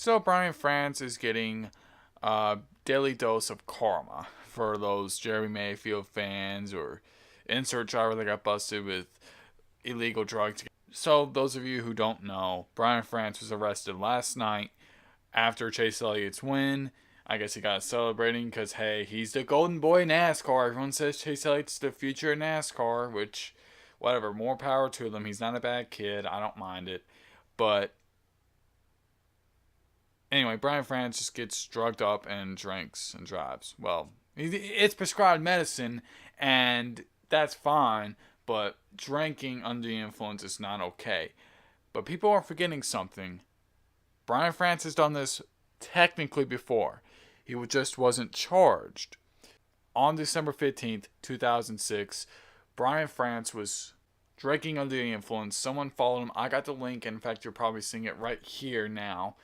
So Brian France is getting a daily dose of karma for those Jeremy Mayfield fans or insert driver that got busted with illegal drugs. So those of you who don't know, Brian France was arrested last night after Chase Elliott's win. I guess he got celebrating because, hey, he's the golden boy NASCAR. Everyone says Chase Elliott's the future of NASCAR, which, whatever, more power to them. He's not a bad kid. I don't mind it. But anyway, Brian France just gets drugged up and drinks and drives. Well, it's prescribed medicine, and that's fine, but drinking under the influence is not okay. But people are forgetting something. Brian France has done this technically before. He just wasn't charged. On December 15th, 2006, Brian France was drinking under the influence. Someone followed him. I got the link. In fact, you're probably seeing it right here now.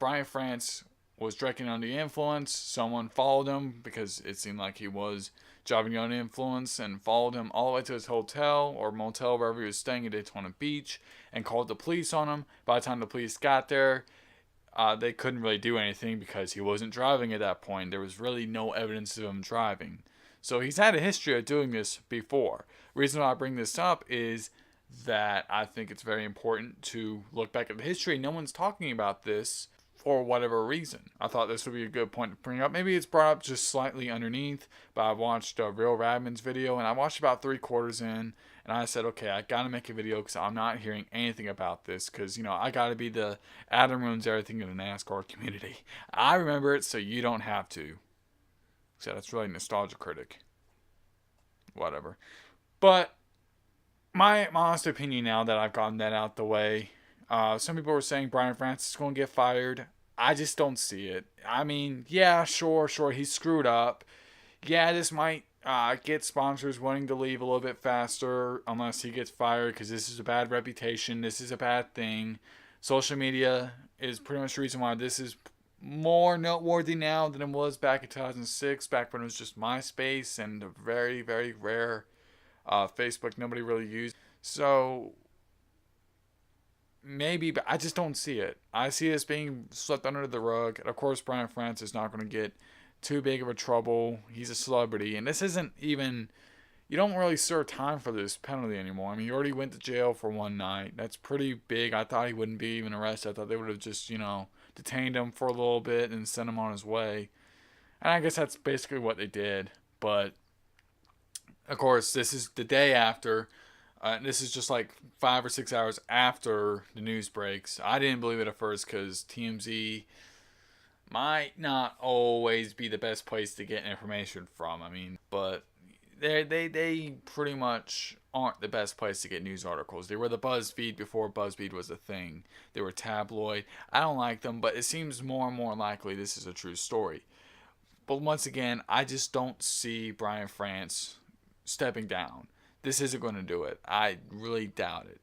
Brian France was drinking under the influence. Someone followed him because it seemed like he was driving under the influence and followed him all the way to his hotel or motel, wherever he was staying at Daytona Beach, and called the police on him. By the time the police got there, they couldn't really do anything because he wasn't driving at that point. There was really no evidence of him driving. So he's had a history of doing this before. The reason why I bring this up is that I think it's very important to look back at the history. No one's talking about this for whatever reason. I thought this would be a good point to bring up. Maybe it's brought up just slightly underneath, but I watched Real Radman's video, and I watched about 3/4 in, and I said, okay, I gotta make a video because I'm not hearing anything about this, because, I gotta be the Adam ruins everything in the NASCAR community. I remember it, so you don't have to. So that's really nostalgia critic. Whatever. But my honest opinion, now that I've gotten that out the way, some people were saying Brian France is going to get fired. I just don't see it. I mean, yeah, sure, he screwed up. Yeah, this might get sponsors wanting to leave a little bit faster unless he gets fired, because this is a bad reputation. This is a bad thing. Social media is pretty much the reason why this is more noteworthy now than it was back in 2006, back when it was just MySpace and a very, very rare Facebook nobody really used. So maybe, but I just don't see it. I see this being swept under the rug. And of course, Brian France is not going to get too big of a trouble. He's a celebrity, and this isn't even, you don't really serve time for this penalty anymore. I mean, he already went to jail for one night. That's pretty big. I thought he wouldn't be even arrested. I thought they would have just, detained him for a little bit and sent him on his way. And I guess that's basically what they did. But of course, this is the day after. This is just like 5 or 6 hours after the news breaks. I didn't believe it at first because TMZ might not always be the best place to get information from. I mean, but they pretty much aren't the best place to get news articles. They were the BuzzFeed before BuzzFeed was a thing. They were tabloid. I don't like them, but it seems more and more likely this is a true story. But once again, I just don't see Brian France stepping down. This isn't going to do it. I really doubt it.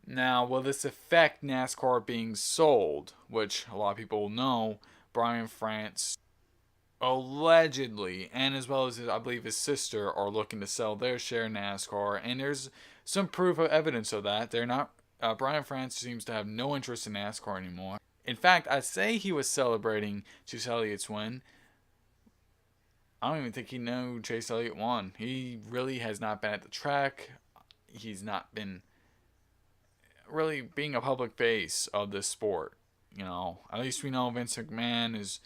Now, will this affect NASCAR being sold? Which a lot of people will know, Brian France allegedly, and as well as I believe his sister, are looking to sell their share in NASCAR, and there's some proof of evidence of that. They're not. Brian France seems to have no interest in NASCAR anymore. In fact, I say he was celebrating Chase Elliott's win. I don't even think he knew Chase Elliott won. He really has not been at the track. He's not been really being a public face of this sport. At least we know Vince McMahon is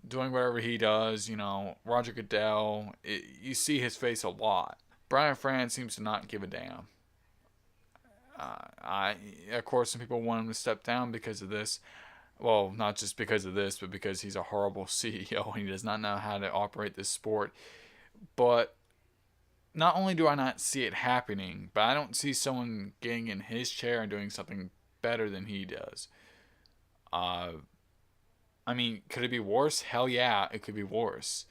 doing whatever he does. Roger Goodell, you see his face a lot. Brian France seems to not give a damn. Of course, some people want him to step down because of this. Well, not just because of this, but because he's a horrible CEO and he does not know how to operate this sport. But not only do I not see it happening, but I don't see someone getting in his chair and doing something better than he does. I mean, could it be worse? Hell yeah, it could be worse.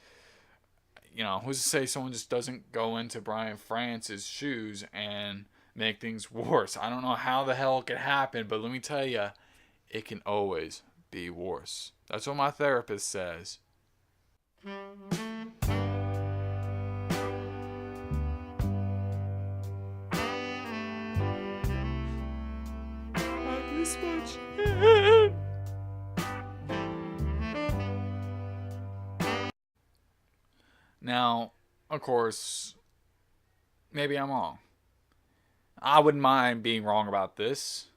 Who's to say someone just doesn't go into Brian France's shoes and make things worse? I don't know how the hell it could happen, but let me tell you, it can always be worse. That's what my therapist says. I miss my image. Now, of course, maybe I'm wrong. I wouldn't mind being wrong about this.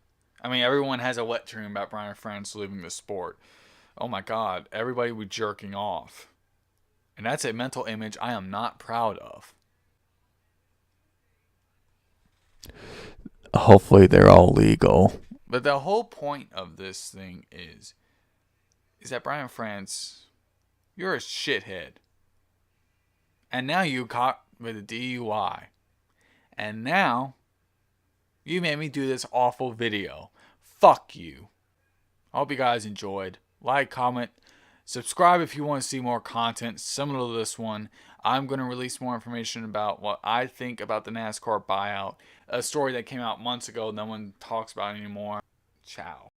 I mean, everyone has a wet dream about Brian France leaving the sport. Oh my god, everybody would be jerking off. And that's a mental image I am not proud of. Hopefully they're all legal. But the whole point of this thing is that Brian France, you're a shithead. And now you caught with a DUI. And now you made me do this awful video. Fuck you. I hope you guys enjoyed. Like, comment, subscribe if you want to see more content similar to this one. I'm going to release more information about what I think about the NASCAR buyout. A story that came out months ago, no one talks about anymore. Ciao.